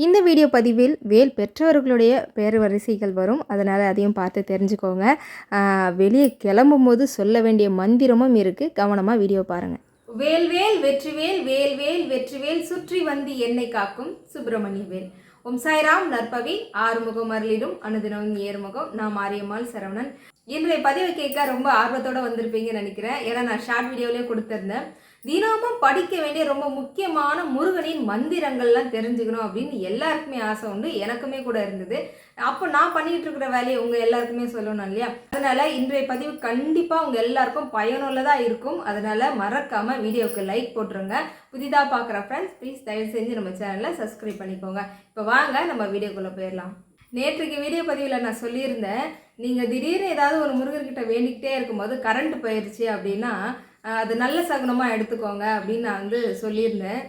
இந்த வீடியோ பதிவில் வேல் பெற்றவர்களுடைய பேர் வரிசைகள் வரும். அதனால் அதையும் பார்த்து தெரிஞ்சுக்கோங்க. வெளியே கிளம்பும்போது சொல்ல வேண்டிய மந்திரமும் இருக்குது. கவனமாக வீடியோ பாருங்கள். வேல்வேல் வெற்றிவேல் வேல்வேல் வெற்றிவேல் சுற்றி வந்து என்னை காக்கும் சுப்பிரமணிய வேல். ஓம் சாய்ராம். நற்பவி ஆறுமுகம் அருளிடும் அனுதினம் ஏறுமுகம். நான் மாரியம்மாள் சரவணன். இன்றைய பதிவை கேட்க ரொம்ப ஆர்வத்தோடு வந்திருப்பீங்கன்னு நினைக்கிறேன். ஏன்னா நான் ஷார்ட் வீடியோலேயே கொடுத்துருந்தேன். தினமும் படிக்க வேண்டிய ரொம்ப முக்கியமான முருகனின் மந்திரங்கள்லாம் தெரிஞ்சுக்கணும் அப்படின்னு எல்லாருக்குமே ஆசை உண்டு. எனக்குமே கூட இருந்தது. அப்போ நான் பண்ணிட்டு இருக்கிற வேலையை உங்கள் எல்லாருக்குமே சொல்லணும் இல்லையா? அதனால இன்றைய பதிவு கண்டிப்பாக உங்கள் எல்லாருக்கும் பயனுள்ளதாக இருக்கும். அதனால மறக்காமல் வீடியோவுக்கு லைக் போட்டுருங்க. புதிதாக பார்க்குற ஃப்ரெண்ட்ஸ் ப்ளீஸ் தயவு செஞ்சு நம்ம சேனலை சப்ஸ்கிரைப் பண்ணிக்கோங்க. இப்போ வாங்க நம்ம வீடியோக்குள்ளே போயிடலாம். நேற்றுக்கு வீடியோ பதிவில் நான் சொல்லியிருந்தேன், நீங்கள் திடீர்னு ஏதாவது ஒரு முருகர்கிட்ட வேண்டிக்கிட்டே இருக்கும்போது கரண்ட் போயிடுச்சு அப்படின்னா அது நல்ல சகுனமாக எடுத்துக்கோங்க அப்படின்னு நான் சொல்லியிருந்தேன்.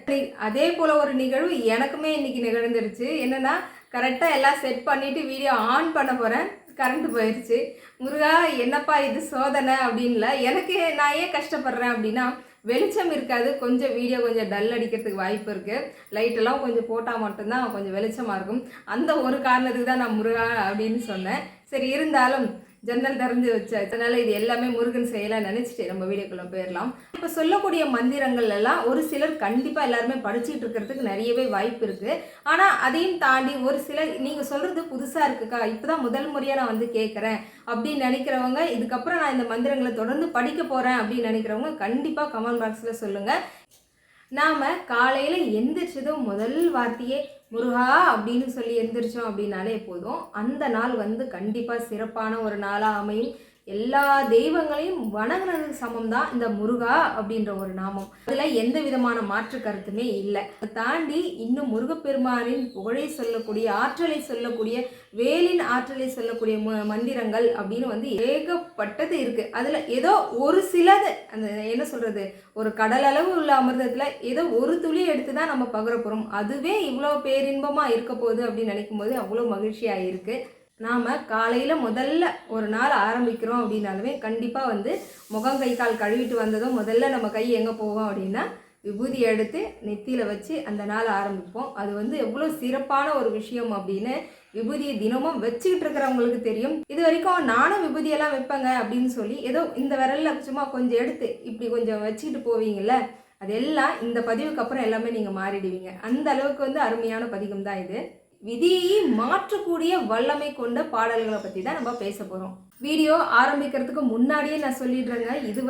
அதே போல் ஒரு நிகழ்வு எனக்குமே இன்றைக்கி நிகழ்ந்துருச்சு. என்னென்னா, கரெக்டாக எல்லாம் செட் பண்ணிவிட்டு வீடியோ ஆன் பண்ண போகிறேன், கரண்ட் போயிடுச்சு. முருகா என்னப்பா இது சோதனை அப்படின்ல. எனக்கு நான் ஏன் கஷ்டப்படுறேன் அப்படின்னா, வெளிச்சம் இருக்காது, கொஞ்சம் வீடியோ கொஞ்சம் டல் அடிக்கிறதுக்கு வாய்ப்பு இருக்குது. லைட்டெல்லாம் கொஞ்சம் போட்டால் மட்டும்தான் கொஞ்சம் வெளிச்சமாக இருக்கும். அந்த ஒரு காரணத்துக்கு தான் நான் முருகா அப்படின்னு சொன்னேன். சரி, இருந்தாலும் ஜன்னல் திறந்து வச்சு, அதனால் இது எல்லாமே முருகன் செய்யலாம் நினச்சிட்டு நம்ம வீடியோக்குள்ளே போயிடலாம். இப்போ சொல்லக்கூடிய மந்திரங்கள் எல்லாம் ஒரு சிலர் கண்டிப்பாக எல்லாருமே படிச்சுட்டு இருக்கிறதுக்கு நிறையவே வாய்ப்பு இருக்குது. ஆனால் அதையும் தாண்டி ஒரு சிலர் நீங்கள் சொல்கிறது புதுசாக இருக்குக்கா, இப்போ தான் முதல் முறையாக நான் கேட்குறேன் அப்படின்னு நினைக்கிறவங்க, இதுக்கப்புறம் நான் இந்த மந்திரங்களை தொடர்ந்து படிக்க போகிறேன் அப்படின்னு நினைக்கிறவங்க கண்டிப்பாக கமெண்ட் பாக்ஸில் சொல்லுங்கள். நாம் காலையில் எந்திரிச்சதும் முதல் வார்த்தையே முருகா அப்படின்னு சொல்லி எந்திரிச்சோம் அப்படின்னாலே போதும், அந்த நாள் கண்டிப்பாக சிறப்பான ஒரு நாளாக அமையும். எல்லா தெய்வங்களையும் வணங்குறது சமம் தான் இந்த முருகா அப்படின்ற ஒரு நாமம். அதில் எந்த விதமான மாற்று கருத்துமே இல்லை. அதை தாண்டி இன்னும் முருகப்பெருமானின் புகழை சொல்லக்கூடிய, ஆற்றலை சொல்லக்கூடிய, வேலின் ஆற்றலை சொல்லக்கூடிய மந்திரங்கள் அப்படின்னு ஏகப்பட்டது இருக்குது. அதில் ஏதோ ஒரு சிலது, அந்த என்ன சொல்கிறது, ஒரு கடல் அளவு உள்ள அமிர்தத்தில் ஏதோ ஒரு துளி எடுத்து தான் நம்ம பகிர போகிறோம். அதுவே இவ்வளோ பேரின்பமாக இருக்க போகுது அப்படின்னு நினைக்கும் போது அவ்வளோ மகிழ்ச்சியாக இருக்குது. நாம் காலையில் முதல்ல ஒரு நாள் ஆரம்பிக்கிறோம் அப்படின்னாலுமே கண்டிப்பாக முகம் கை கால் கழுவிட்டு வந்ததும் முதல்ல நம்ம கை எங்கே போவோம் அப்படின்னா விபூதி எடுத்து நெத்தியில் வச்சு அந்த நாள் ஆரம்பிப்போம். அது எவ்வளோ சிறப்பான ஒரு விஷயம் அப்படின்னு விபூதியை தினமும் வச்சுக்கிட்டு இருக்கிறவங்களுக்கு தெரியும். இது வரைக்கும் நானும் விபூதியெல்லாம் வைப்பேங்க அப்படின்னு சொல்லி ஏதோ இந்த விரலில் சும்மா கொஞ்சம் எடுத்து இப்படி கொஞ்சம் வச்சுக்கிட்டு போவீங்கள்ல, அதெல்லாம் இந்த பதிவுக்கு அப்புறம் எல்லாமே நீங்கள் மாறிடுவீங்க. அந்த அளவுக்கு அருமையான பதிகம் தான் இது. விதியை மாற்றக்கூடிய வல்லமை கொண்ட பாடல்களை பற்றி தான் நம்ம பேச போகிறோம். வீடியோ ஆரம்பிக்கிறதுக்கு முன்னாடியே நான் சொல்லிடுறேங்க, இது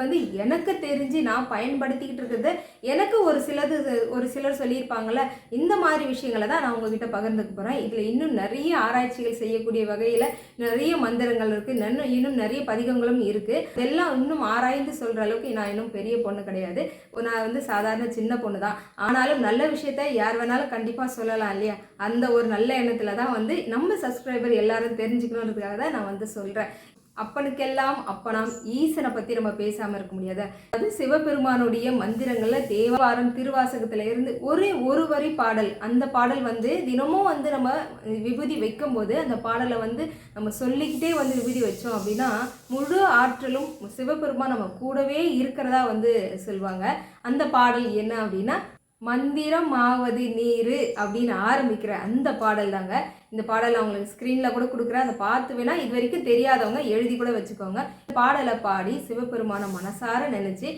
எனக்கு தெரிஞ்சு நான் பயன்படுத்திக்கிட்டு இருக்கிறது. எனக்கு ஒரு சிலர் சொல்லியிருப்பாங்கள்ல, இந்த மாதிரி விஷயங்களை தான் நான் உங்ககிட்ட பகிர்ந்துக்க போகிறேன். இதில் இன்னும் நிறைய ஆராய்ச்சிகள் செய்யக்கூடிய வகையில் நிறைய மந்திரங்கள் இருக்குது, இன்னும் நிறைய பதிகங்களும் இருக்குது. இதெல்லாம் இன்னும் ஆராய்ந்து சொல்கிற அளவுக்கு நான் இன்னும் பெரிய பொண்ணு கிடையாது. நான் சாதாரண சின்ன பொண்ணு தான். ஆனாலும் நல்ல விஷயத்த யார் வேணாலும் கண்டிப்பாக சொல்லலாம் இல்லையா? அந்த ஒரு நல்ல எண்ணத்தில் தான் நம்ம சப்ஸ்கிரைபர் எல்லாரும் தெரிஞ்சுக்கணுன்றதுக்காக தான் நான் சொல்கிறேன். அப்பனுக்கெல்லாம் அப்பனாம் ஈசனை பற்றி நம்ம பேசாமல் இருக்க முடியாது. அது சிவபெருமானுடைய மந்திரங்களில் தேவாரம் திருவாசகத்தில் இருந்து ஒரு வரி பாடல். அந்த பாடல் தினமும் நம்ம விபூதி வைக்கும்போது அந்த பாடலை நம்ம சொல்லிக்கிட்டே விபூதி வச்சோம் அப்படின்னா முழு ஆற்றலும் சிவபெருமான் நம்ம கூடவே இருக்கிறதா சொல்லுவாங்க. அந்த பாடல் என்ன அப்படின்னா, மந்திரம் ஆவது நீர் அப்படின்னு ஆரம்பிக்கிற அந்த பாடல் தாங்க. இந்த பாடலை அவங்களுக்கு ஸ்க்ரீனில் கூட கொடுக்குறேன், அதை பார்த்து வேணா இது வரைக்கும் தெரியாதவங்க எழுதி கூட வச்சுக்கோங்க. பாடலை பாடி சிவபெருமான மனசார நினச்சி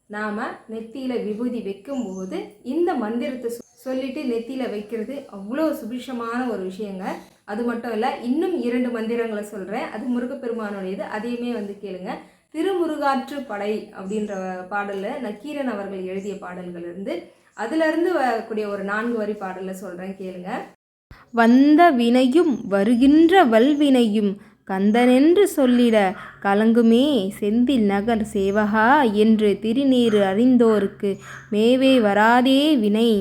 நாம் நெத்தியில் விபூதி வைக்கும்போது இந்த மந்திரத்தை சொல்லிட்டு நெத்தியில் வைக்கிறது அவ்வளோ சுபிஷமான ஒரு விஷயங்க. அது மட்டும் இல்லை, இன்னும் 2 மந்திரங்களை சொல்கிறேன். அது முருகப்பெருமானுடையது, அதையுமே கேளுங்க. திருமுருகாற்று படை அப்படின்ற பாடலில் நக்கீரன் அவர்கள் எழுதிய பாடல்கள் அதிலிருந்து வரக்கூடிய ஒரு 4 வரி பாடலில் சொல்கிறேன், கேளுங்க. வந்த வினையும் வருகின்ற வல்வினையும் கந்தனென்று சொல்லிட கலங்குமே செந்தில் நகர் சேவகா என்று திருநீறு அறிந்தோருக்கு மேவே வராதே வினை.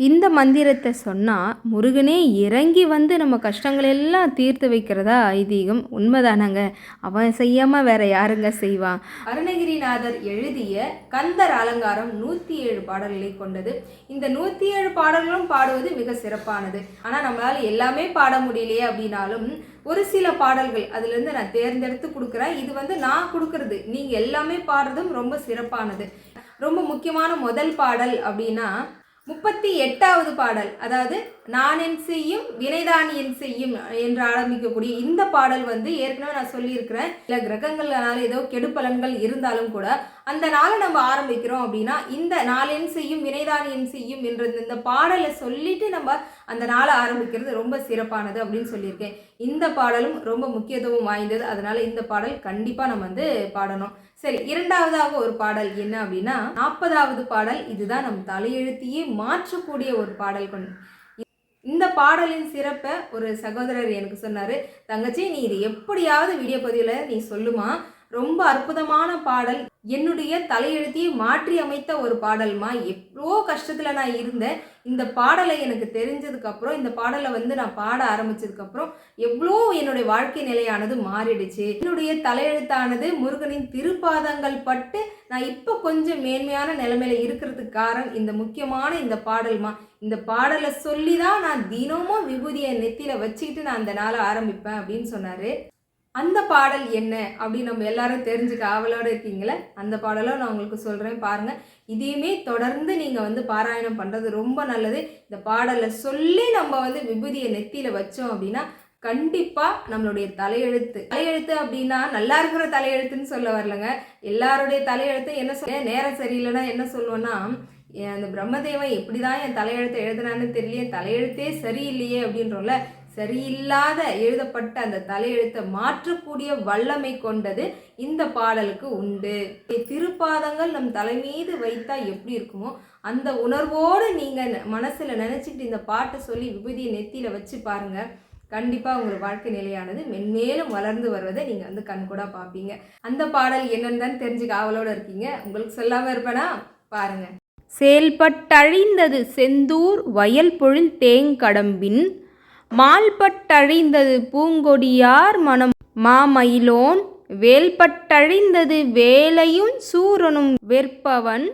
இந்த மந்திரத்தை சொன்னால் முருகனே இறங்கி நம்ம கஷ்டங்கள் எல்லாம் தீர்த்து வைக்கிறதா ஐதீகம். உண்மைதானங்க, அவன் செய்யாமல் வேற யாருங்க செய்வான்? அருணகிரிநாதர் எழுதிய கந்தர் அலங்காரம் 107 பாடல்களை கொண்டது. இந்த 107 பாடல்களும் பாடுவது மிக சிறப்பானது. ஆனால் நம்மளால் எல்லாமே பாட முடியலையே அப்படின்னாலும் ஒரு சில பாடல்கள் அதுலேருந்து நான் தேர்ந்தெடுத்து கொடுக்குறேன். இது நான் கொடுக்கறது, நீங்கள் எல்லாமே பாடுறதும் ரொம்ப சிறப்பானது. ரொம்ப முக்கியமான முதல் பாடல் அப்படின்னா, 38வது பாடல், அதாவது நான் என் செய்யும் வினைதான் என் செய்யும் என்று ஆரம்பிக்கக்கூடிய இந்த பாடல் வந்து ஏற்கனவே நான் சொல்லியிருக்கிறேன். சில கிரகங்கள்னால ஏதோ கெடுபலன்கள் இருந்தாலும் கூட அந்த நாளை நம்ம ஆரம்பிக்கிறோம் அப்படின்னா இந்த நாள் என் செய்யும் வினைதான் என் செய்யும் என்ற இந்த பாடலை சொல்லிட்டு நம்ம அந்த நாளை ஆரம்பிக்கிறது ரொம்ப சிறப்பானது அப்படின்னு சொல்லியிருக்கேன். இந்த பாடலும் ரொம்ப முக்கியத்துவம் வாய்ந்தது. அதனால இந்த பாடல் கண்டிப்பாக நம்ம வந்து பாடணும். சரி, இரண்டாவதாக ஒரு பாடல் என்ன அப்படின்னா 40வது பாடல். இதுதான் நம் தலையெழுத்தையே மாற்றக்கூடிய ஒரு பாடல் கொண்டு. இந்த பாடலின் சிறப்பை ஒரு சகோதரர் எனக்கு சொன்னார், தங்கச்சி நீ இது எப்படியாவது வீடியோ பதிவில் நீ சொல்லுமா, ரொம்ப அற்புதமான பாடல், என்னுடைய தலையெழுத்தையே மாற்றி அமைத்த ஒரு பாடல்மா, எவ்வளோ கஷ்டத்தில் நான் இருந்தேன், இந்த பாடலை எனக்கு தெரிஞ்சதுக்கப்புறம் இந்த பாடலை வந்து நான் பாட ஆரம்பிச்சதுக்கப்புறம் எவ்வளோ என்னுடைய வாழ்க்கை நிலையானது மாறிடுச்சு, என்னுடைய தலையெழுத்தானது முருகனின் திருப்பாதங்கள் பட்டு நான் இப்போ கொஞ்சம் மேன்மையான நிலைமையில இருக்கிறதுக்கு காரணம் இந்த முக்கியமான இந்த பாடல்மா, இந்த பாடலை சொல்லி தான் நான் தினமும் விபூதியை நெத்தியில் வச்சுக்கிட்டு நான் அந்த நாளை ஆரம்பிப்பேன் அப்படின்னு சொன்னார். அந்த பாடல் என்ன அப்படின்னு நம்ம எல்லாரும் தெரிஞ்சுக்க ஆவலோடு இருக்கீங்களே, அந்த பாடலும் நான் உங்களுக்கு சொல்கிறேன் பாருங்கள். இதையுமே தொடர்ந்து நீங்கள் வந்து பாராயணம் பண்ணுறது ரொம்ப நல்லது. இந்த பாடலை சொல்லி நம்ம வந்து விபூதியை நெத்தியில் வச்சோம் அப்படின்னா கண்டிப்பாக நம்மளுடைய தலையெழுத்து அப்படின்னா நல்லா இருக்கிற தலையெழுத்துன்னு சொல்ல வரலங்க. எல்லாருடைய தலையெழுத்து என்ன சொல்ல, நேரம் சரியில்லைன்னா என்ன சொல்லுவோன்னா, அந்த பிரம்மதேவன் எப்படி தான் என் தலையெழுத்தை எழுதுனான்னு தெரியலையே, தலையெழுத்தே சரியில்லையே அப்படின்றோம்ல. சரியில்லாத எழுதப்பட்ட அந்த தலையெழுத்தை மாற்றக்கூடிய வல்லமை கொண்டது இந்த பாடலுக்கு உண்டு. திருப்பாதங்கள் நம் தலை மீது வைத்தா எப்படி இருக்குமோ அந்த உணர்வோடு நீங்கள் மனசில் நினச்சிக்கிட்டு இந்த பாட்டை சொல்லி விபூதியை நெத்தியில் வச்சு பாருங்கள். கண்டிப்பாக உங்கள் வாழ்க்கை நிலையானது மென்மேலும் வளர்ந்து வருவதை நீங்கள் வந்து கண்கூட பார்ப்பீங்க. அந்த பாடல் என்னன்னு தான் தெரிஞ்சுக்க ஆவலோடு இருக்கீங்க. உங்களுக்கு சொல்லாமல் இருப்பேனா பாருங்க. செயல்பட்டழிந்தது செந்தூர் வயல் பொழில் தேங்கடம்பின் மால்பட்டழிந்தது பூங்கொடியார் மனம் மாமயிலோன் வேல்பட்டழிந்தது வேலையும் சூரனும் வெற்பவன்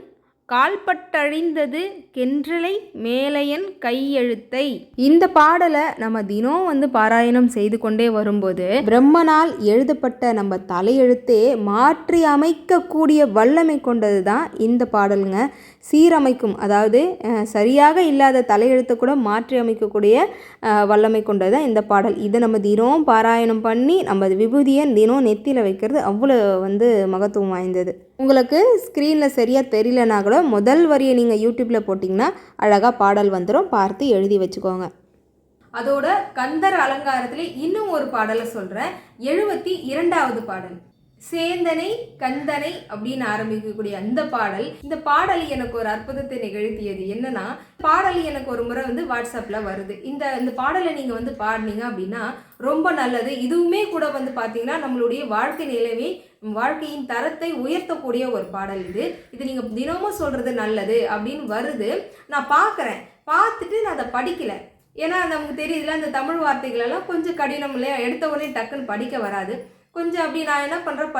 கால்பட்டழிந்தது கென்றலை மேலையன் கையெழுத்தை. இந்த பாடலை நம்ம தினம் வந்து பாராயணம் செய்து கொண்டே வரும்போது பிரம்மனால் எழுதப்பட்ட நம்ம தலையெழுத்தே மாற்றி அமைக்கக்கூடிய வல்லமை கொண்டது தான் இந்த பாடலுங்க. சீரமைக்கும், அதாவது சரியாக இல்லாத தலையெழுத்தை கூட மாற்றி அமைக்கக்கூடிய வல்லமை கொண்டது தான் இந்த பாடல். இதை நம்ம தினம் பாராயணம் பண்ணி நம்ம விபூதியை தினம் நெத்தியில் வைக்கிறது அவ்வளோ வந்து மகத்துவம் வாய்ந்தது. உங்களுக்கு ஸ்க்ரீனில் சரியாக தெரியலனா கூட முதல் வரியை நீங்கள் யூடியூப்பில் போட்டிங்கன்னா அழகாக பாடல் வந்துடும், பார்த்து எழுதி வச்சுக்கோங்க. அதோட கந்தர் அலங்காரத்தில் இன்னும் ஒரு பாடலை சொல்கிறேன். 72வது பாடல், சேந்தனை கந்தனை அப்படின்னு ஆரம்பிக்கக்கூடிய அந்த பாடல். இந்த பாடல் எனக்கு ஒரு அற்புதத்தை நிகழ்த்தியது. என்னன்னா, பாடல் எனக்கு ஒரு முறை வந்து வாட்ஸ்அப்பில் வருது. இந்த பாடலை நீங்கள் வந்து பாடினீங்க அப்படின்னா ரொம்ப நல்லது. இதுவுமே கூட வந்து பார்த்தீங்கன்னா நம்மளுடைய வாழ்க்கை நிலைமை, வாழ்க்கையின் தரத்தை உயர்த்தக்கூடிய ஒரு பாடல். இது நீங்கள் தினமும் சொல்கிறது நல்லது அப்படின்னு வருது. நான் பார்க்குறேன், பார்த்துட்டு நான் அதை படிக்கலை. ஏன்னா நமக்கு தெரியுதுல, அந்த தமிழ் வார்த்தைகளெல்லாம் கொஞ்சம் கடினம் இல்லையா, எடுத்த உடனே டக்குன்னு படிக்க வராது. கொஞ்சம் அப்படி நான் என்ன பண்ணுறேன்,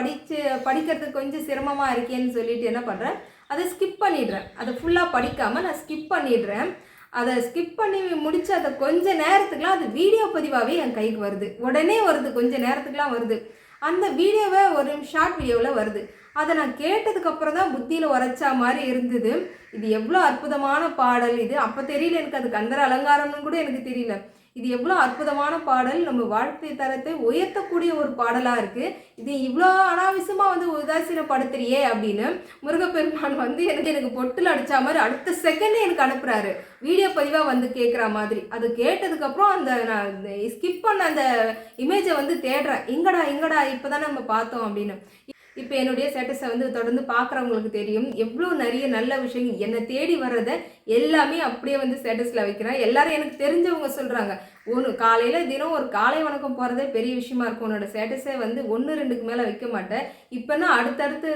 படிக்கிறதுக்கு கொஞ்சம் சிரமமாக இருக்கேன்னு சொல்லிட்டு என்ன பண்ணுறேன், அதை ஸ்கிப் பண்ணிடுறேன். அதை ஃபுல்லாக படிக்காமல் நான் ஸ்கிப் பண்ணிடுறேன். அதை ஸ்கிப் பண்ணி முடித்து அதை கொஞ்சம் நேரத்துக்குலாம் அது வீடியோ பதிவாகவே என் கைக்கு வருது. உடனே வருது, கொஞ்சம் நேரத்துக்குலாம் வருது. அந்த வீடியோவை ஒரு ஷார்ட் வீடியோவில் வருது. அதை நான் கேட்டதுக்கப்புறம் தான் புத்தியில் உரைச்சா மாதிரி இருந்தது. இது எவ்வளோ அற்புதமான பாடல் இது. அப்போ தெரியல எனக்கு, அது கந்தர் அலங்காரம்னு கூட எனக்கு தெரியல. இது எவ்வளோ அற்புதமான பாடல், நம்ம வாழ்க்கை தரத்தை உயர்த்தக்கூடிய ஒரு பாடலாக இருக்குது. இது இவ்வளோ அனாவசியமாக வந்து உதாசீனப்படுத்துறியே அப்படின்னு முருகப்பெருமான் வந்து எனக்கு பொட்டில் அடித்தா மாதிரி அடுத்த செகண்டே எனக்கு அனுப்புகிறாரு, வீடியோ பதிவாக வந்து கேட்குற மாதிரி. அது கேட்டதுக்கப்புறம் அந்த நான் ஸ்கிப் பண்ண அந்த இமேஜை வந்து தேடுறேன், எங்கடா இப்போ தானே நம்ம பார்த்தோம் அப்படின்னு. இப்போ என்னுடைய ஸ்டேட்டஸை வந்து தொடர்ந்து பார்க்குறவங்களுக்கு தெரியும் எவ்வளோ நிறைய நல்ல விஷயங்கள் என்னை தேடி வர்றதை எல்லாமே அப்படியே வந்து ஸ்டேட்டஸில் வைக்கிறேன். எல்லாரும் எனக்கு தெரிஞ்சவங்க சொல்கிறாங்க, காலையில் தினம் ஒரு காலை வணக்கம் போகிறதே பெரிய விஷயமா இருக்கும், உன்னோட ஸ்டேட்டஸை வந்து 1-2க்கு மேலே வைக்க மாட்டேன், இப்போனா அடுத்தடுத்து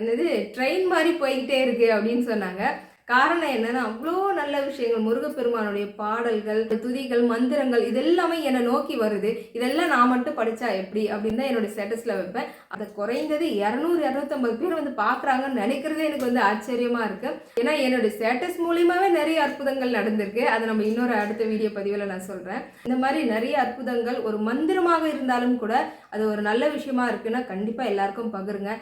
என்னது ட்ரெயின் மாதிரி போய்கிட்டே இருக்கு அப்படின்னு சொன்னாங்க. காரணம் என்னன்னா, அவ்வளோ நல்ல விஷயங்கள், முருகப்பெருமானுடைய பாடல்கள், துதிகள், மந்திரங்கள் இதெல்லாமே என்னை நோக்கி வருது. இதெல்லாம் நான் மட்டும் படித்தா எப்படி அப்படின்னு தான் என்னுடைய ஸ்டேட்டஸில் வைப்பேன். அதை குறைந்தது 200-250 பேர் வந்து பார்க்குறாங்கன்னு நினைக்கிறதே எனக்கு வந்து ஆச்சரியமாக இருக்குது. ஏன்னா என்னுடைய ஸ்டேட்டஸ் மூலியமாகவே நிறைய அற்புதங்கள் நடந்திருக்கு. அதை நம்ம இன்னொரு அடுத்த வீடியோ பதிவில் நான் சொல்கிறேன். இந்த மாதிரி நிறைய அற்புதங்கள் ஒரு மந்திரமாக இருந்தாலும் கூட அது ஒரு நல்ல விஷயமா இருக்குன்னா கண்டிப்பாக எல்லாருக்கும் பகிருங்க.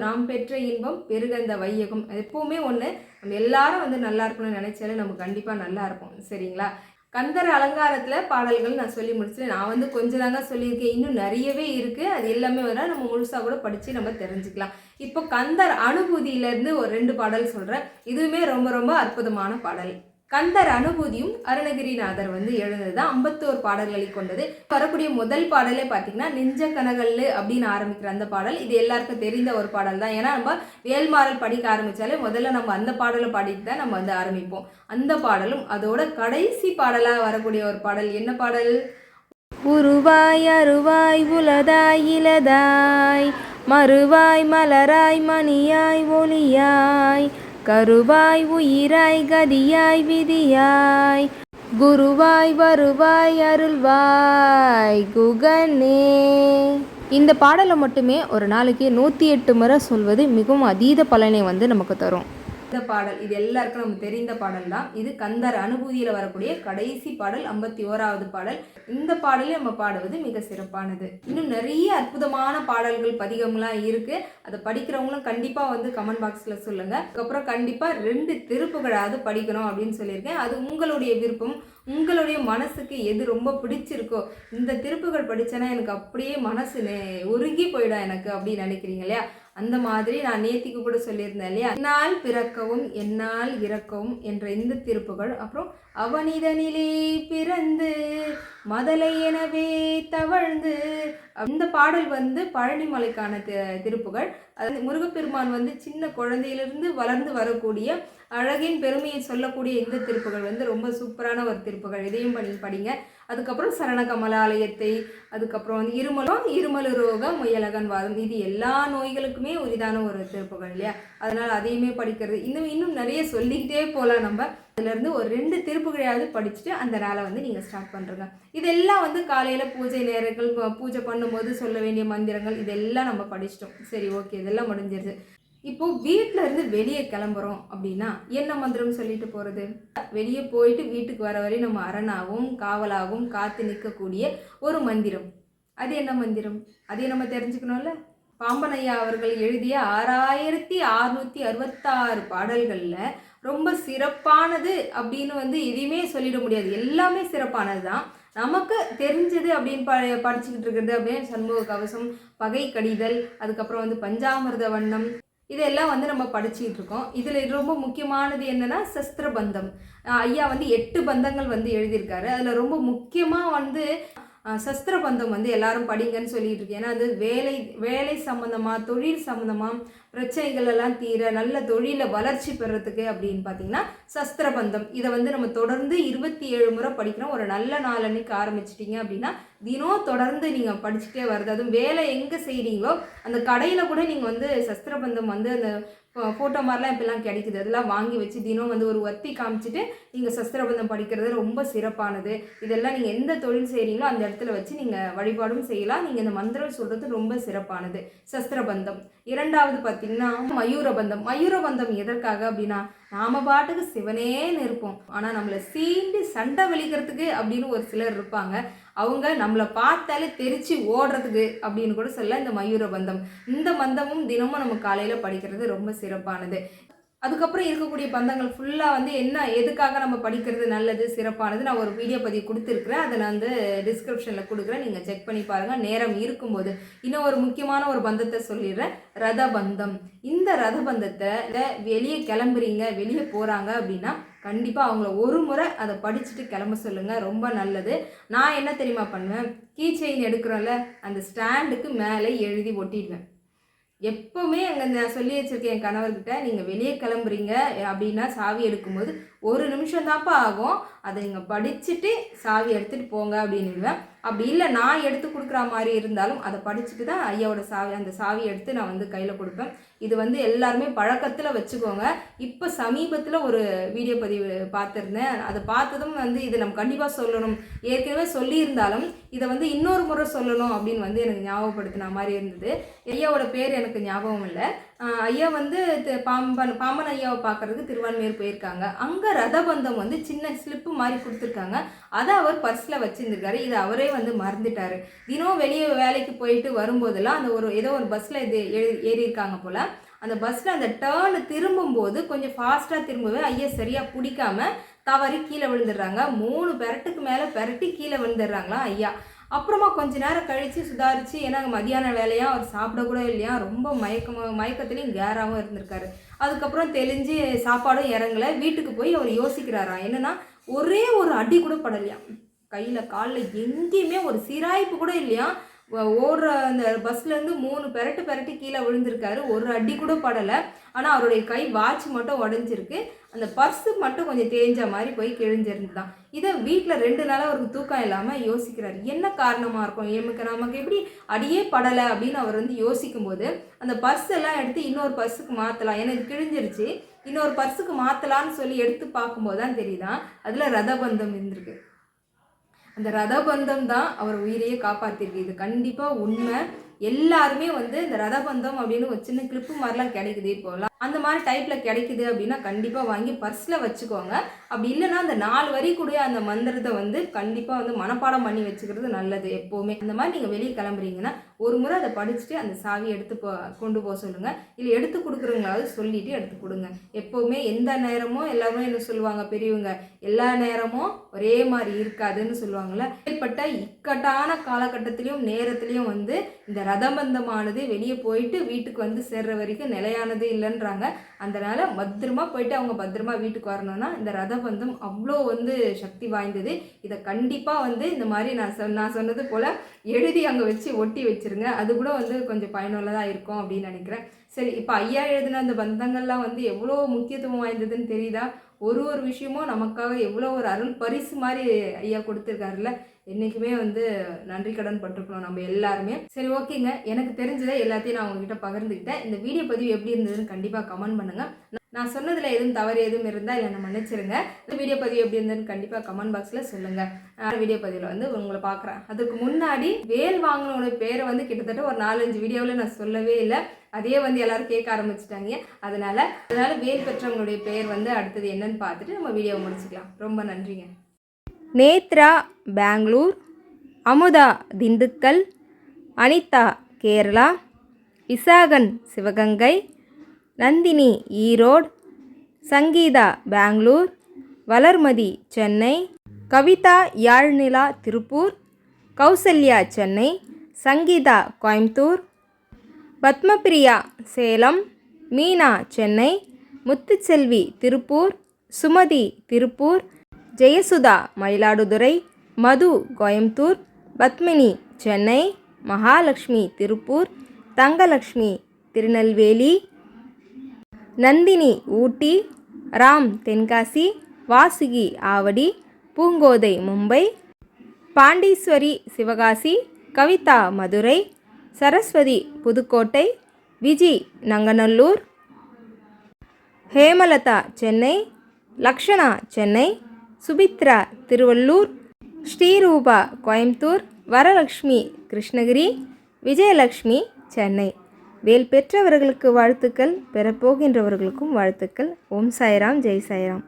நாம் பெற்ற இன்பம் பெருக இந்த வையகம். எப்போவுமே ஒன்று, நம்ம எல்லாரும் வந்து நல்லா இருக்கணும்னு நினைச்சாலே நம்ம கண்டிப்பாக நல்லா இருப்போம். சரிங்களா? கந்தர் அலங்காரத்தில் பாடல்கள் நான் சொல்லி முடிச்சுட்டு நான் வந்து கொஞ்சம் தாங்க சொல்லியிருக்கேன். இன்னும் நிறையவே இருக்குது. அது எல்லாமே வர நம்ம முழுசாக கூட படித்து நம்ம தெரிஞ்சுக்கலாம். இப்போ கந்தர் அனுபூதியிலேருந்து ஒரு 2 பாடல் சொல்கிறேன். இதுவுமே ரொம்ப ரொம்ப அற்புதமான பாடல். கந்தர் அனுபூதியும் அருணகிரிநாதர் வந்து எழுந்ததுதான் 51 பாடல்களை கொண்டது. வரக்கூடிய முதல் பாடலே பார்த்தீங்கன்னா நெஞ்ச கனகல்லு அப்படின்னு ஆரம்பிக்கிற அந்த பாடல் இது எல்லாருக்கும் தெரிந்த ஒரு பாடல் தான். ஏன்னா நம்ம வேல்மாறல் படிக்க ஆரம்பித்தாலே முதல்ல நம்ம அந்த பாடலை பாடிட்டு தான் நம்ம வந்து ஆரம்பிப்போம். அந்த பாடலும் அதோட கடைசி பாடலாக வரக்கூடிய ஒரு பாடல் என்ன பாடல்? உருவாய் அருவாய் உலதாய் இலதாய் மறுவாய் மலராய் மணியாய் ஒளியாய் கருவாய் உயிராய் கதியாய் விதியாய் குருவாய் வருவாய் அருள்வாய் குகனே. இந்த பாடலை மட்டுமே ஒரு நாளைக்கு 108 முறை சொல்வது மிகவும் அதீத பலனை வந்து நமக்கு தரும். இந்த பாடல் இது எல்லாருக்கும் நம்ம தெரிந்த பாடல் தான். இது கந்தர் அனுபூதியில் வரக்கூடிய கடைசி பாடல் 51வது பாடல். இந்த பாடலை நம்ம பாடுவது மிக சிறப்பானது. இன்னும் நிறைய அற்புதமான பாடல்கள் பதிகம்லாம் இருக்கு. அதை படிக்கிறவங்களும் கண்டிப்பாக வந்து கமெண்ட் பாக்ஸில் சொல்லுங்க. அதுக்கப்புறம் கண்டிப்பாக 2 திருப்புகழாவது படிக்கணும் அப்படின்னு சொல்லியிருக்கேன். அது உங்களுடைய விருப்பம். உங்களுடைய மனசுக்கு எது ரொம்ப பிடிச்சிருக்கோ இந்த திருப்புகள் படித்தேன்னா எனக்கு அப்படியே மனசு உருகி போயிடும் எனக்கு அப்படின்னு நினைக்கிறீங்க இல்லையா? அந்த மாதிரி நான் நேத்திக்கு கூட சொல்லியிருந்தேன் இல்லையா? என்னால் பிறக்கவும் என்னால் இறக்கவும் என்ற இந்த திருப்புகள். அப்புறம் அவனிதனிலே பிறந்து மதலை எனவே தவழ்ந்து இந்த பாடல் வந்து பழனிமலைக்கான திருப்புகள். அது முருகப்பெருமான் வந்து சின்ன குழந்தையிலிருந்து வளர்ந்து வரக்கூடிய அழகின் பெருமையை சொல்லக்கூடிய இந்த திருப்புகள் வந்து ரொம்ப சூப்பரான ஒரு திருப்புகள். இதையும் படிங்க. அதுக்கப்புறம் சரண கமலாலயத்தை, அதுக்கப்புறம் வந்து இருமலு ரோகம் முயலகன் வாதம், இது எல்லா நோய்களுக்குமே உரிதான ஒரு திருப்புகள் இல்லையா? அதனால் அதையுமே படிக்கிறது. இன்னும் நிறைய சொல்லிக்கிட்டே போகலாம். நம்ம அதுலேருந்து ஒரு 2 திருப்புகளையாவது படிச்சுட்டு அந்த நாளை வந்து நீங்கள் ஸ்டார்ட் பண்ணுறங்க. இதெல்லாம் வந்து காலையில் பூஜை நேரங்கள், பூஜை பண்ணும்போது சொல்ல வேண்டிய மந்திரங்கள், இதெல்லாம் நம்ம படிச்சிட்டோம். சரி, ஓகே, இதெல்லாம் முடிஞ்சிருது. இப்போது வீட்டில் இருந்து வெளியே கிளம்புறோம் அப்படின்னா என்ன மந்திரம் சொல்லிட்டு போகிறது? வெளியே போயிட்டு வீட்டுக்கு வர வரை நம்ம அரணாகவும் காவலாகவும் காத்து நிற்கக்கூடிய ஒரு மந்திரம். அது என்ன மந்திரம்? அதையும் நம்ம தெரிஞ்சுக்கணும்ல. பாம்பனையா அவர்கள் எழுதிய 6666 பாடல்களில் ரொம்ப சிறப்பானது அப்படின்னு வந்து எதையுமே சொல்லிட முடியாது. எல்லாமே சிறப்பானது தான். நமக்கு தெரிஞ்சது அப்படின்னு படிச்சுக்கிட்டு இருக்கிறது அப்படின்னு சண்முக கவசம், பகை கடிதல், அதுக்கப்புறம் வந்து பஞ்சாமிர்த வண்ணம், இதெல்லாம் வந்து நம்ம படிச்சுக்கிட்டு இருக்கோம். இதில் ரொம்ப முக்கியமானது என்னென்னா சஸ்திரபந்தம். ஐயா வந்து 8 பந்தங்கள் வந்து எழுதியிருக்காரு. அதில் ரொம்ப முக்கியமாக வந்து சஸ்திரபந்தம் வந்து எல்லாரும் படிங்கன்னு சொல்லிட்டு இருக்கேன். ஏன்னா அது வேலை சம்மந்தமாக, தொழில் சம்மந்தமாக பிரச்சனைகள் எல்லாம் தீர, நல்ல தொழிலை வளர்ச்சி பெறத்துக்கு அப்படின்னு பார்த்தீங்கன்னா சஸ்திரபந்தம் இதை வந்து நம்ம தொடர்ந்து 27 முறை படிக்கிறோம். ஒரு நல்ல நாள் அன்னைக்கு ஆரம்பிச்சிட்டிங்க அப்படின்னா தினம் தொடர்ந்து நீங்கள் படிச்சுட்டே வருது. அதுவும் வேலை எங்கே செய்கிறீங்களோ அந்த கடையில் கூட நீங்கள் வந்து சஸ்திரபந்தம் வந்து அந்த ஃபோட்டோ மாதிரிலாம் இப்போலாம் கிடைக்குது. அதெல்லாம் வாங்கி வச்சு தினம் வந்து ஒரு வத்தி காமிச்சிட்டு நீங்கள் சஸ்திரபந்தம் படிக்கிறது ரொம்ப சிறப்பானது. இதெல்லாம் நீங்கள் எந்த தொழில் செய்கிறீங்களோ அந்த இடத்துல வச்சு நீங்கள் வழிபாடும் செய்யலாம். நீங்கள் இந்த மந்திரம் சொல்கிறது ரொம்ப சிறப்பானது. சஸ்திரபந்தம். 2வது பார்த்தீங்கன்னா மயூரபந்தம் எதற்காக அப்படின்னா நாம பாட்டுக்கு சிவனேன்னு இருப்போம். ஆனால் நம்மளை சீண்டி சண்டை வெளிக்கிறதுக்கு அப்படின்னு ஒரு சிலர் இருப்பாங்க. அவங்க நம்மளை பார்த்தாலே தெரிச்சு ஓடுறதுக்கு அப்படின்னு கூட சொல்ல இந்த மயூரபந்தம். இந்த பந்தமும் தினமும் நம்ம காலையில் படிக்கிறது ரொம்ப சிறப்பானது. அதுக்கப்புறம் இருக்கக்கூடிய பந்தங்கள் ஃபுல்லாக வந்து என்ன எதுக்காக நம்ம படிக்கிறது நல்லது சிறப்பானது நான் ஒரு வீடியோ பதிவு கொடுத்துருக்குறேன். அதை நான் வந்து டிஸ்கிரிப்ஷனில் கொடுக்குறேன். நீங்கள் செக் பண்ணி பாருங்கள் நேரம் இருக்கும்போது. இன்னும் ஒரு முக்கியமான ஒரு பந்தத்தை சொல்லிடுறேன், ரதபந்தம். இந்த ரதபந்தத்தை வெளியே கிளம்புறீங்க, வெளியே போகிறாங்க அப்படின்னா கண்டிப்பாக அவங்கள ஒரு முறை அதை படிச்சுட்டு கிளம்ப சொல்லுங்கள். ரொம்ப நல்லது. நான் என்ன தெரியுமா பண்ணுவேன், கீ செயின் எடுக்கிறோம்ல அந்த ஸ்டாண்டுக்கு மேலே எழுதி ஒட்டிடுவேன். எப்போவுமே அங்கே நான் சொல்லி வச்சுருக்கேன் என் கணவர்கிட்ட, நீங்கள் வெளியே கிளம்புறீங்க அப்படின்னா சாவி எடுக்கும்போது 1 நிமிஷம் தான்ப்பா ஆகும், அதை நீங்கள் படிச்சுட்டு சாவி எடுத்துகிட்டு போங்க அப்படின்னுவேன். அப்படி இல்லை நான் எடுத்து கொடுக்குற மாதிரி இருந்தாலும் அதை படிச்சுட்டு தான் ஐயாவோட அந்த சாவியை எடுத்து நான் வந்து கையில் கொடுப்பேன். இது வந்து எல்லாருமே பழக்கத்தில் வச்சுக்கோங்க. இப்போ சமீபத்தில் ஒரு வீடியோ பதிவு பார்த்துருந்தேன். அதை பார்த்ததும் வந்து இதை நம்ம கண்டிப்பாக சொல்லணும், ஏற்கனவே சொல்லியிருந்தாலும் இதை வந்து இன்னொரு முறை சொல்லணும் அப்படின்னு வந்து எனக்கு ஞாபகப்படுத்தின மாதிரி இருந்தது. ஐயாவோட பேர் எனக்கு ஞாபகம் இல்லை. ஐயா வந்து பாம்பன் ஐயாவை பார்க்குறதுக்கு திருவான்மையூர் போயிருக்காங்க. அங்கே ரதபந்தம் வந்து சின்ன ஸ்லிப்பு மாதிரி கொடுத்துருக்காங்க. அதை அவர் பர்ஸில் வச்சுருந்துருக்காரு. இதை அவரே வந்து மறந்துட்டார். தினம் வெளியே வேலைக்கு போயிட்டு வரும்போதெல்லாம் அந்த ஏதோ ஒரு பஸ்ஸில் இது ஏறியிருக்காங்க போல். அந்த பஸ்ஸில் அந்த டேர்னு திரும்பும்போது கொஞ்சம் ஃபாஸ்ட்டாக திரும்பவே ஐயா சரியாக பிடிக்காம தவறி கீழே விழுந்துடுறாங்க. 3 பெரட்டுக்கு மேலே பெரட்டி கீழே விழுந்துடுறாங்களா ஐயா. அப்புறமா கொஞ்ச நேரம் கழித்து சுதாரித்து, ஏன்னா மதியான வேலையாக அவர் சாப்பிடக்கூட இல்லையா, ரொம்ப மயக்கத்துலேயும் கேராகவும் இருந்திருக்காரு. அதுக்கப்புறம் தெளிஞ்சு சாப்பாடும் இறங்கலை. வீட்டுக்கு போய் அவர் யோசிக்கிறாராம், என்னென்னா ஒரே ஒரு அடி கூட படலையா, கையில் காலில் எங்கேயுமே ஒரு சிராய்ப்பு கூட இல்லையா. ஓடுற அந்த பஸ்லேருந்து 3 பெரட்டி கீழே விழுந்திருக்காரு, ஒரு அடி கூட படலை. ஆனால் அவருடைய கை வாட்ச் மட்டும் உடஞ்சிருக்கு, அந்த பர்ஸு மட்டும் கொஞ்சம் தேஞ்ச மாதிரி போய் கிழிஞ்சிருந்துதான். இதை வீட்டில் 2 நாளாக அவருக்கு தூக்கம் இல்லாமல் யோசிக்கிறார், என்ன காரணமாக இருக்கும், நமக்கு எப்படி அடியே படலை அப்படின்னு அவர் யோசிக்கும் போது அந்த பர்ஸ் எல்லாம் எடுத்து இன்னொரு பர்ஸுக்கு மாற்றலாம், ஏன்னா இது கிழிஞ்சிருச்சு, இன்னொரு பர்ஸுக்கு மாற்றலான்னு சொல்லி எடுத்து பார்க்கும்போது தான் தெரியுதான் அதில் ரதபந்தம் இருந்திருக்கு. அந்த ரதபந்தம் தான் அவர் உயிரையே காப்பாற்றிருக்கு. இது கண்டிப்பாக உண்மை. எல்லாருமே இந்த ரதபந்தம் அப்படின்னு ஒரு சின்ன கிளிப்பு மாதிரிலாம் கிடைக்குது இப்போலாம். அந்த மாதிரி டைப்பில் கிடைக்குது அப்படின்னா கண்டிப்பாக வாங்கி பர்ஸில் வச்சுக்கோங்க. அப்படி இல்லைன்னா அந்த 4 வரி கூட அந்த மந்திரத்தை கண்டிப்பாக மனப்பாடம் பண்ணி வச்சுக்கிறது நல்லது எப்போவுமே. அந்த மாதிரி நீங்கள் வெளியே கிளம்புறீங்கன்னா ஒரு முறை அதை படிச்சுட்டு அந்த சாவியை எடுத்து கொண்டு போக சொல்லுங்கள். இல்லை எடுத்து கொடுக்குறவங்களாவது சொல்லிவிட்டு எடுத்து கொடுங்க. எப்போவுமே எந்த நேரமும் எல்லாருமே என்ன சொல்லுவாங்க பெரியவங்க, எல்லா நேரமும் ஒரே மாதிரி இருக்காதுன்னு சொல்லுவாங்கள்ல. ஏற்பட்ட இக்கட்டான காலகட்டத்திலையும் நேரத்துலையும் இந்த ரதபந்தமானது வெளியே போயிட்டு வீட்டுக்கு சேர்ற வரைக்கும் நிலையானது இல்லைன்றாங்க. அதனால பத்திரமா போயிட்டு அவங்க பத்திரமா வீட்டுக்கு வரணும்னா இந்த ரதபந்தம் அவ்வளோ சக்தி வாய்ந்தது. இதை கண்டிப்பாக இந்த மாதிரி நான் சொன்னது போல் எழுதி அங்கே வச்சு ஒட்டி வச்சிருங்க. அது கூட கொஞ்சம் பயனுள்ளதாக இருக்கும் அப்படின்னு நினைக்கிறேன். சரி, இப்போ ஐயா எழுதின அந்த பந்தங்கள்லாம் எவ்வளோ முக்கியத்துவம் வாய்ந்ததுன்னு தெரியுதா? ஒரு விஷயமும் நமக்காக எவ்வளோ ஒரு அருள் பரிசு மாதிரி ஐயா கொடுத்துருக்காருல்ல. என்றைக்குமே நன்றி கடன் பட்டிருக்கணும் நம்ம எல்லாருமே. சரி, ஓகேங்க, எனக்கு தெரிஞ்சதை எல்லாத்தையும் நான் உங்ககிட்ட பகிர்ந்துக்கிட்டேன். இந்த வீடியோ பதிவு எப்படி இருந்ததுன்னு கண்டிப்பாக கமெண்ட் பண்ணுங்கள். நான் சொன்னதில் எதுவும் தவறு எதுவும் இருந்தால் இல்லை நான் மன்னிச்சிருங்க. இந்த வீடியோ பதிவு எப்படி இருந்ததுன்னு கண்டிப்பாக கமெண்ட் பாக்ஸில் சொல்லுங்கள். வீடியோ பதிவில் உங்களை பார்க்குறேன். அதுக்கு முன்னாடி வேல் வாங்கினோட பேரை கிட்டத்தட்ட ஒரு 4-5 வீடியோவில் நான் சொல்லவே இல்லை. அதே எல்லாரும் கேட்க ஆரம்பிச்சிட்டாங்க. அதனால வேல் பெற்றவங்களுடைய பேர் அடுத்தது என்னன்னு பார்த்துட்டு நம்ம வீடியோவை முடிச்சுக்கலாம். ரொம்ப நன்றிங்க. நேத்ரா பெங்களூர், அமுதா திண்டுக்கல், அனிதா கேரளா, விசாகன் சிவகங்கை, நந்தினி ஈரோடு, சங்கீதா பெங்களூர், வளர்மதி சென்னை, கவிதா யாழ்நிலா திருப்பூர், கௌசல்யா சென்னை, சங்கீதா கோயம்புத்தூர், பத்மபிரியா சேலம், மீனா சென்னை, முத்துச்செல்வி திருப்பூர், சுமதி திருப்பூர், ஜெயசுதா மயிலாடுதுறை, மது கோயம்புத்தூர், பத்மினி சென்னை, மகாலட்சுமி திருப்பூர், தங்கலட்சுமி திருநெல்வேலி, நந்தினி ஊட்டி, ராம் தென்காசி, வாசுகி ஆவடி, பூங்கோதை மும்பை, பாண்டீஸ்வரி சிவகாசி, கவிதா மதுரை, சரஸ்வதி புதுக்கோட்டை, விஜி நங்கநல்லூர், ஹேமலதா சென்னை, லக்ஷனா சென்னை, சுபித்ரா திருவள்ளூர், ஸ்ரீரூபா கோயம்புத்தூர், வரலக்ஷ்மி கிருஷ்ணகிரி, விஜயலக்ஷ்மி சென்னை. வேல் பெற்றவர்களுக்கு வாழ்த்துக்கள், பெறப்போகின்றவர்களுக்கும் வாழ்த்துக்கள். ஓம் சாய்ராம், ஜெய் சாய்ராம்.